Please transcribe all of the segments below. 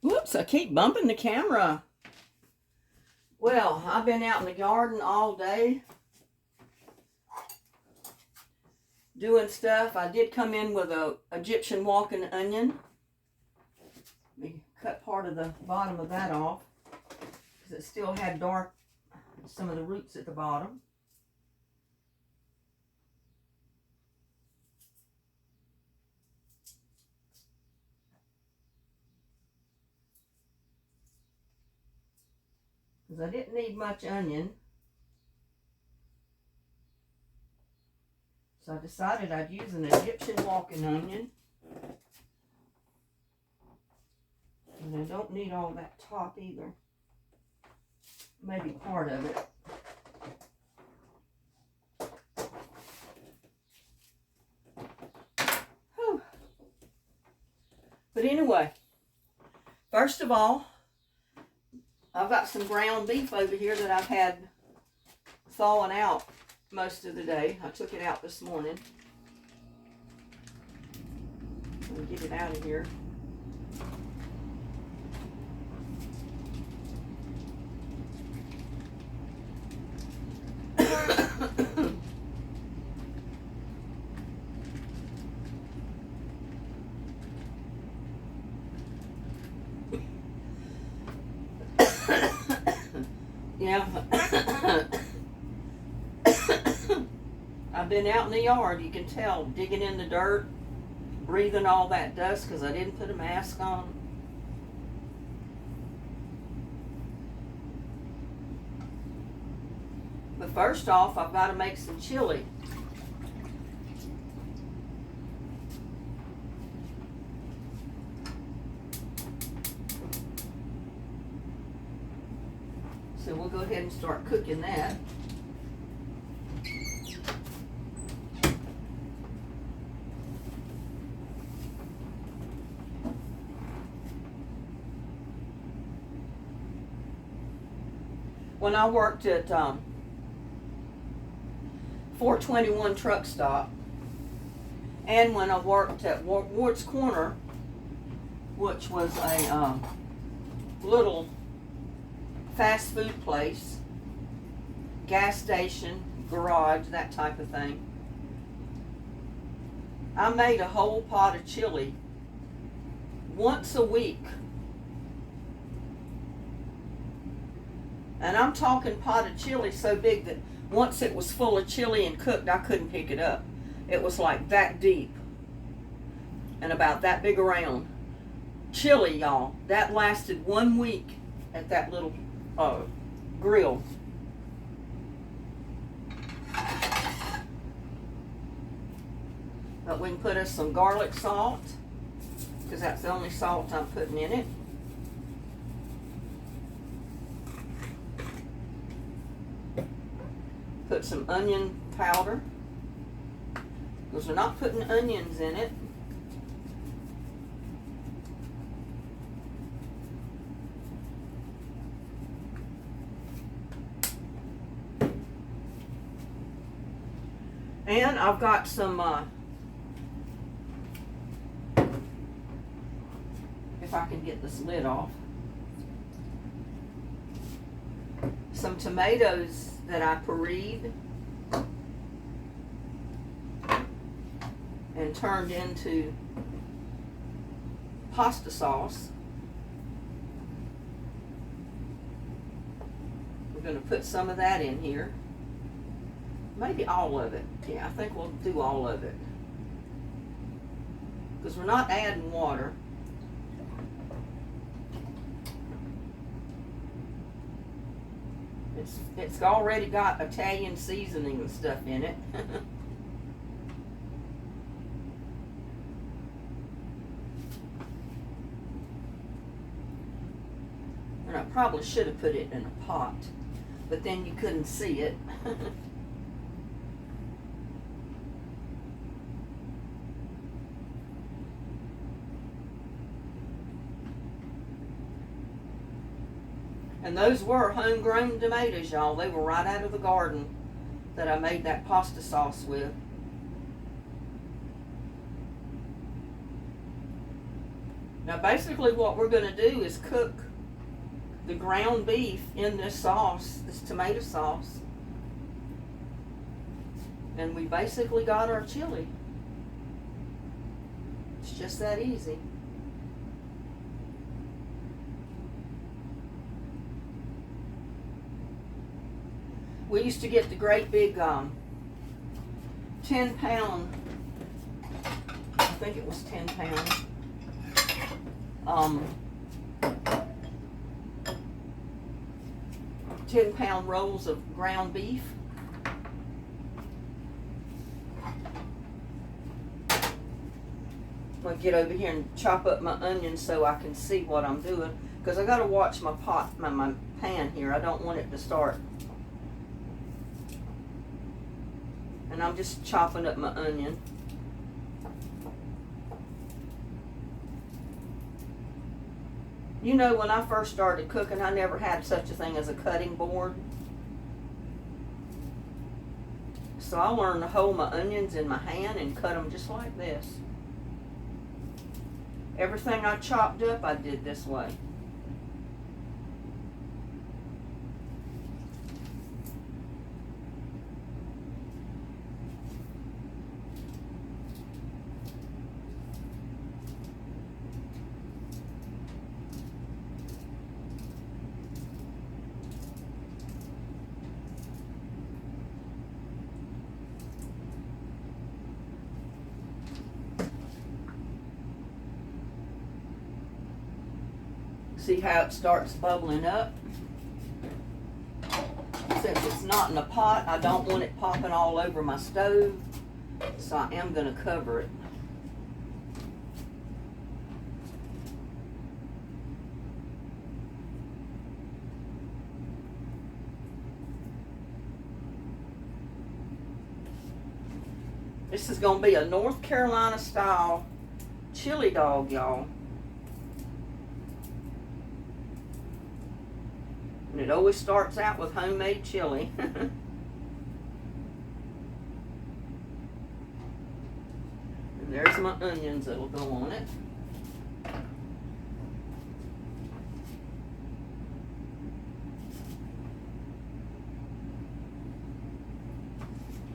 Whoops, I keep bumping the camera. Well, I've been out in the garden all day doing stuff. I did come in with a Egyptian walking onion. Let me cut part of the bottom of that off because it still had some of the roots at the bottom. Because I didn't need much onion. So I decided I'd use an Egyptian walking onion. And I don't need all that top either. Maybe part of it. Whew. But anyway, first of all, I've got some ground beef over here that I've had thawing out most of the day. I took it out this morning. Let me get it out of here. Yeah. I've been out in the yard, you can tell, digging in the dirt, breathing all that dust because I didn't put a mask on. But first off, I've got to make some chili. So we'll go ahead and start cooking that. When I worked at 421 Truck Stop, and when I worked at Ward's Corner, which was a little fast food place, gas station, garage, that type of thing, I made a whole pot of chili once a week. And I'm talking pot of chili so big that once it was full of chili and cooked, I couldn't pick it up. It was like that deep and about that big around. Chili, y'all. That lasted 1 week at that little grill. But we can put us some garlic salt because that's the only salt I'm putting in it. Put some onion powder because we're not putting onions in it. And I've got some, if I can get this lid off, some tomatoes that I pureed and turned into pasta sauce. We're going to put some of that in here. Maybe all of it. Yeah, I think we'll do all of it. Because we're not adding water. It's already got Italian seasoning and stuff in it. And I probably should have put it in a pot, but then you couldn't see it. And those were homegrown tomatoes, y'all. They were right out of the garden that I made that pasta sauce with. Now basically what we're going to do is cook the ground beef in this sauce, this tomato sauce. And we basically got our chili. It's just that easy. We used to get the great big 10-pound, I think it was 10 pounds, 10-pound rolls of ground beef. I'm going to get over here and chop up my onions so I can see what I'm doing, because I got to watch my my pan here. I don't want it to start. And I'm just chopping up my onion. You know, when I first started cooking, I never had such a thing as a cutting board. So I learned to hold my onions in my hand and cut them just like this. Everything I chopped up, I did this way. See how it starts bubbling up? Since it's not in a pot, I don't want it popping all over my stove, so I am going to cover it. This is going to be a North Carolina style chili dog, y'all. And it always starts out with homemade chili. And there's my onions that'll go on it.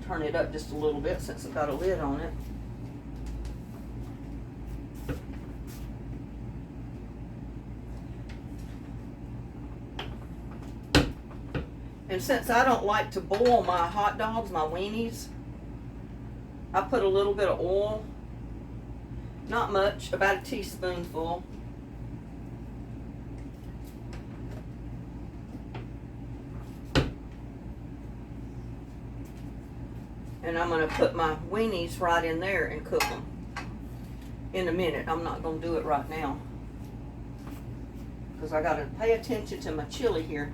Turn it up just a little bit since it's got a lid on it. And since I don't like to boil my hot dogs, my weenies, I put a little bit of oil, not much, about a teaspoonful. And I'm going to put my weenies right in there and cook them in a minute. I'm not going to do it right now, because I got to pay attention to my chili here.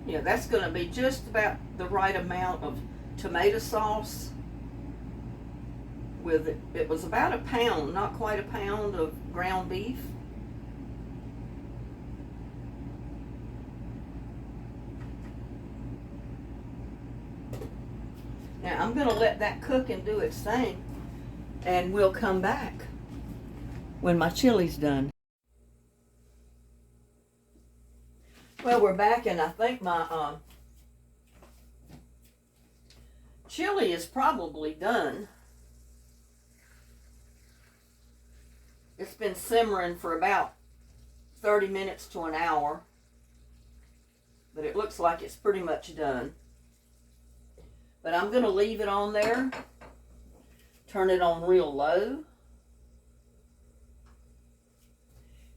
Yeah, that's going to be just about the right amount of tomato sauce. With it, it was about a pound, not quite a pound of ground beef. Now I'm going to let that cook and do its thing, and we'll come back when my chili's done. Well, we're back, and I think my chili is probably done. It's been simmering for about 30 minutes to an hour, but it looks like it's pretty much done. But I'm going to leave it on there, turn it on real low,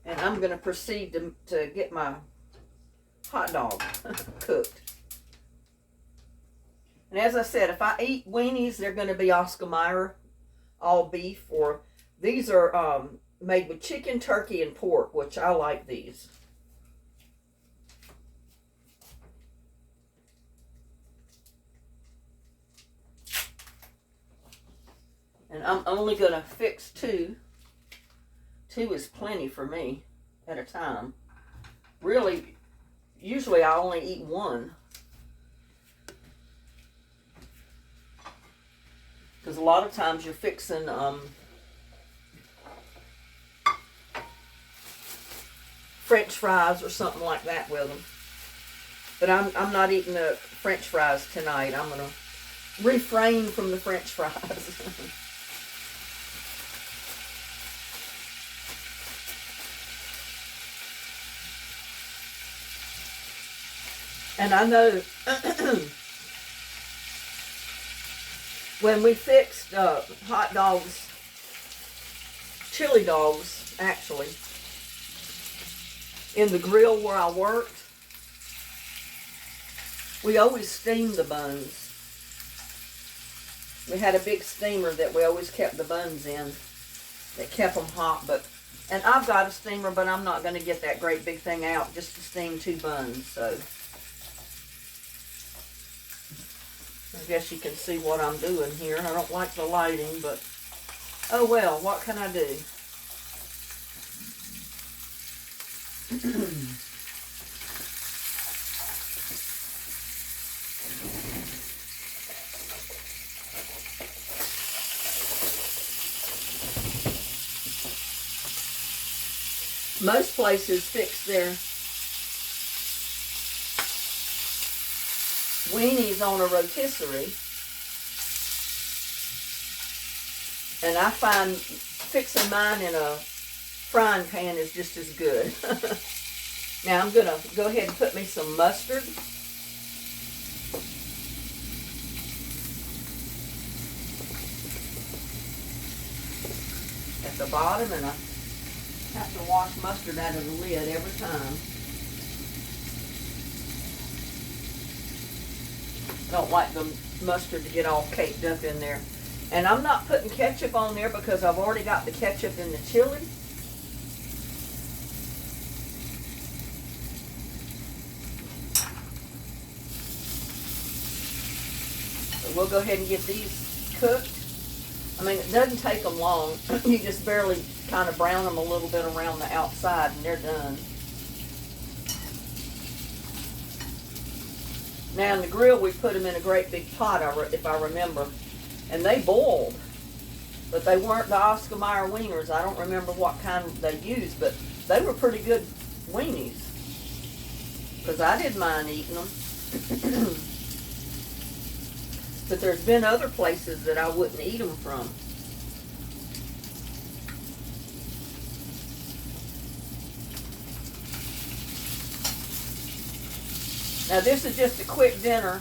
and I'm going to proceed to get my hot dog cooked. And as I said, if I eat weenies, they're going to be Oscar Mayer, all beef, or these are made with chicken, turkey, and pork, which I like these. And I'm only going to fix 2. 2 is plenty for me at a time. Really, usually I only eat 1. Because a lot of times you're fixing French fries or something like that with them. But I'm not eating the French fries tonight. I'm going to refrain from the French fries. And I know when we fixed hot dogs, chili dogs, actually, in the grill where I worked, we always steamed the buns. We had a big steamer that we always kept the buns in that kept them hot. And I've got a steamer, but I'm not going to get that great big thing out just to steam 2 buns. So I guess you can see what I'm doing here. I don't like the lighting, but oh well, what can I do? Most places fix their weenies on a rotisserie, and I find fixing mine in a frying pan is just as good. Now I'm gonna go ahead and put me some mustard. At the bottom, and I have to wash mustard out of the lid every time. I don't like the mustard to get all caked up in there. And I'm not putting ketchup on there because I've already got the ketchup in the chili. So we'll go ahead and get these cooked. I mean, it doesn't take them long. You just barely kind of brown them a little bit around the outside and they're done. Now in the grill we put them in a great big pot, if I remember, and they boiled, but they weren't the Oscar Mayer wieners. I don't remember what kind they used, but they were pretty good weenies, because I didn't mind eating them. But there's been other places that I wouldn't eat them from. Now this is just a quick dinner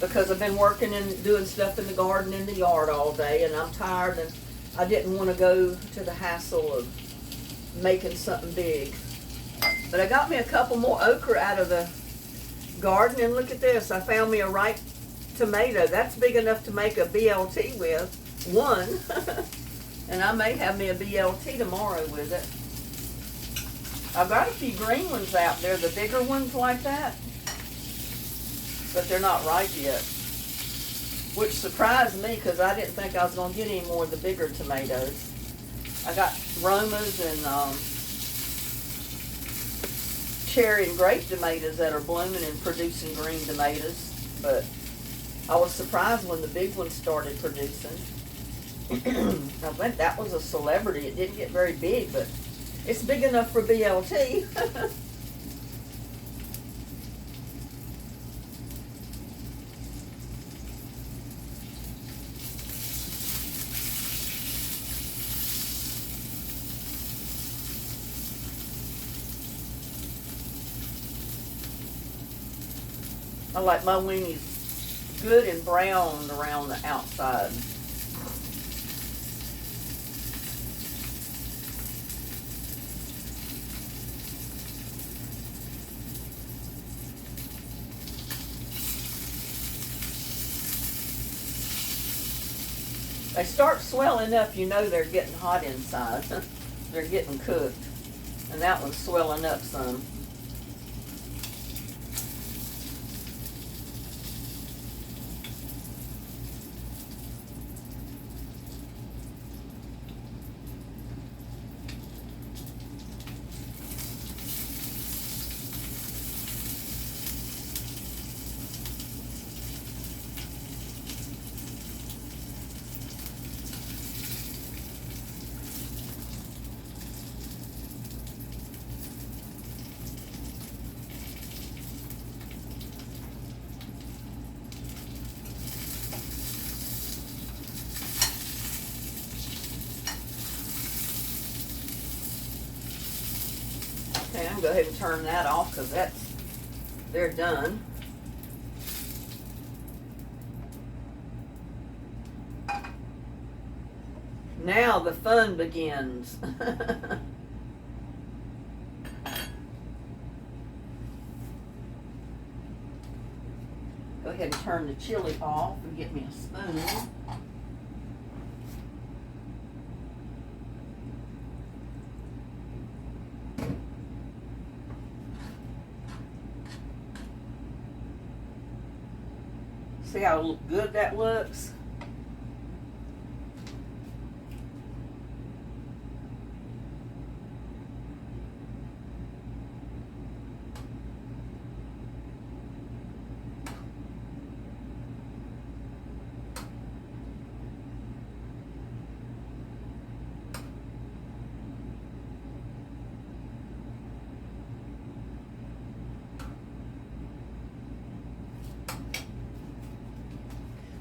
because I've been working and doing stuff in the garden in the yard all day, and I'm tired, and I didn't want to go to the hassle of making something big. But I got me a couple more okra out of the garden, and look at this. I found me a ripe tomato. That's big enough to make a BLT with. One. And I may have me a BLT tomorrow with it. I've got a few green ones out there, the bigger ones like that, but they're not ripe yet, which surprised me because I didn't think I was going to get any more of the bigger tomatoes. I got Romas and cherry and grape tomatoes that are blooming and producing green tomatoes, but I was surprised when the big ones started producing. I think that was a celebrity. It didn't get very big, but it's big enough for BLT. I like my weenies good and browned around the outside. They start swelling up, you know they're getting hot inside. They're getting cooked. And that one's swelling up some. Okay, I'm going to go ahead and turn that off because they're done. Now the fun begins. Go ahead and turn the chili off and get me a spoon. See how good that looks?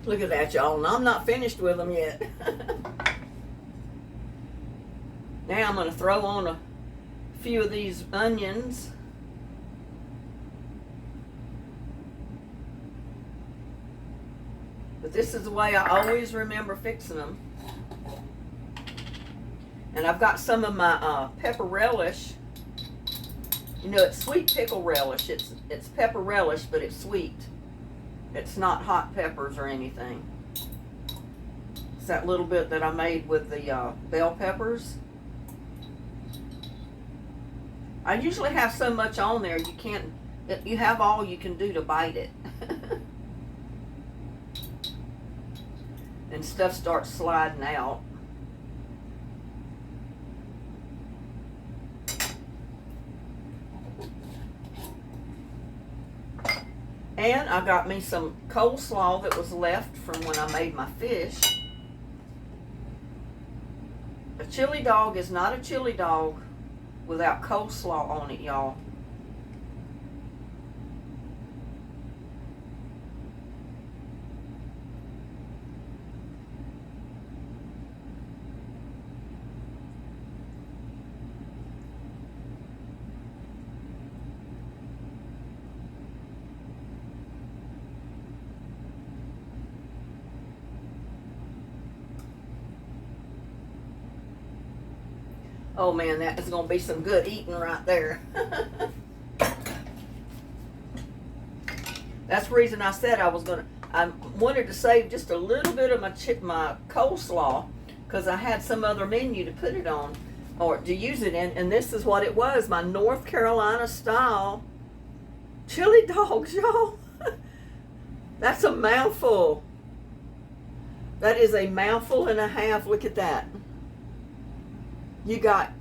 Look at that, y'all, and I'm not finished with them yet. Now I'm going to throw on a few of these onions. But this is the way I always remember fixing them. And I've got some of my pepper relish. You know, it's sweet pickle relish. It's pepper relish, but it's sweet. It's not hot peppers or anything. It's that little bit that I made with the bell peppers. I usually have so much on there you have all you can do to bite it. And stuff starts sliding out. And I got me some coleslaw that was left from when I made my fish. A chili dog is not a chili dog without coleslaw on it, y'all. Oh man, that is going to be some good eating right there. That's the reason I said I wanted to save just a little bit of my coleslaw because I had some other menu to put it on or to use it in, and this is what it was, my North Carolina style chili dogs, y'all. That's a mouthful. That is a mouthful and a half. Look at that. You got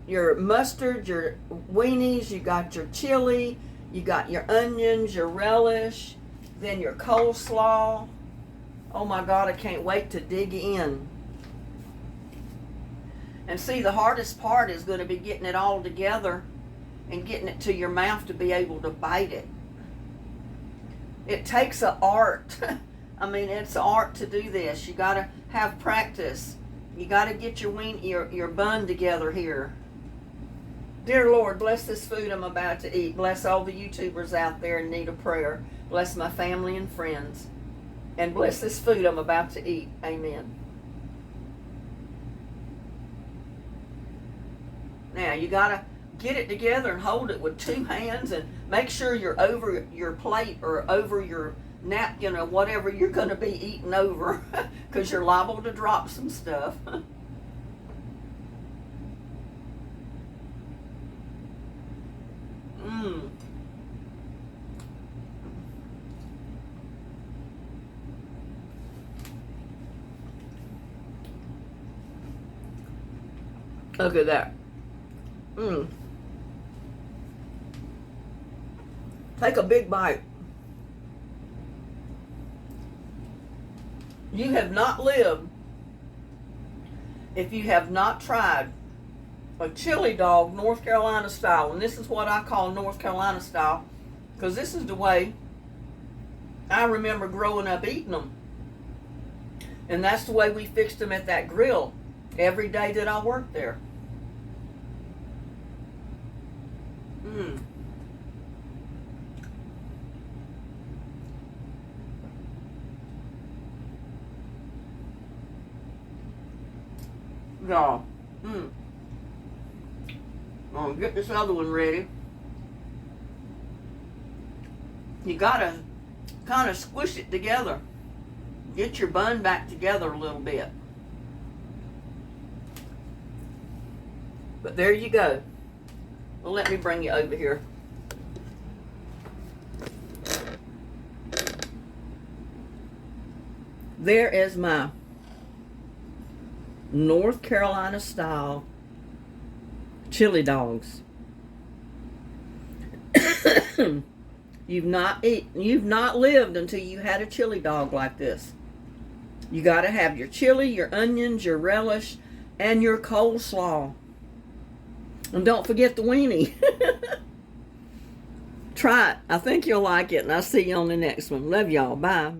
your mustard, your weenies, you got your chili, you got your onions, your relish, then your coleslaw. Oh my God, I can't wait to dig in. And see, the hardest part is going to be getting it all together and getting it to your mouth to be able to bite it. It takes an art. I mean, it's an art to do this. You got to have practice. You got to get your bun together here. Dear Lord, bless this food I'm about to eat. Bless all the YouTubers out there in need of prayer. Bless my family and friends. And bless this food I'm about to eat. Amen. Now, you got to get it together and hold it with two hands and make sure you're over your plate or over your napkin or whatever you're going to be eating over because you're liable to drop some stuff. Look at that. Take a big bite. You have not lived if you have not tried a chili dog North Carolina style. And this is what I call North Carolina style because this is the way I remember growing up eating them. And that's the way we fixed them at that grill every day that I worked there. Mmm. Y'all. Mmm. I'm gonna get this other one ready. You gotta kind of squish it together. Get your bun back together a little bit. But there you go. Well, let me bring you over here. There is my North Carolina style chili dogs. You've not lived until you had a chili dog like this. You got to have your chili, your onions, your relish, and your coleslaw. And don't forget the weenie. Try it. I think you'll like it, and I'll see you on the next one. Love y'all. Bye.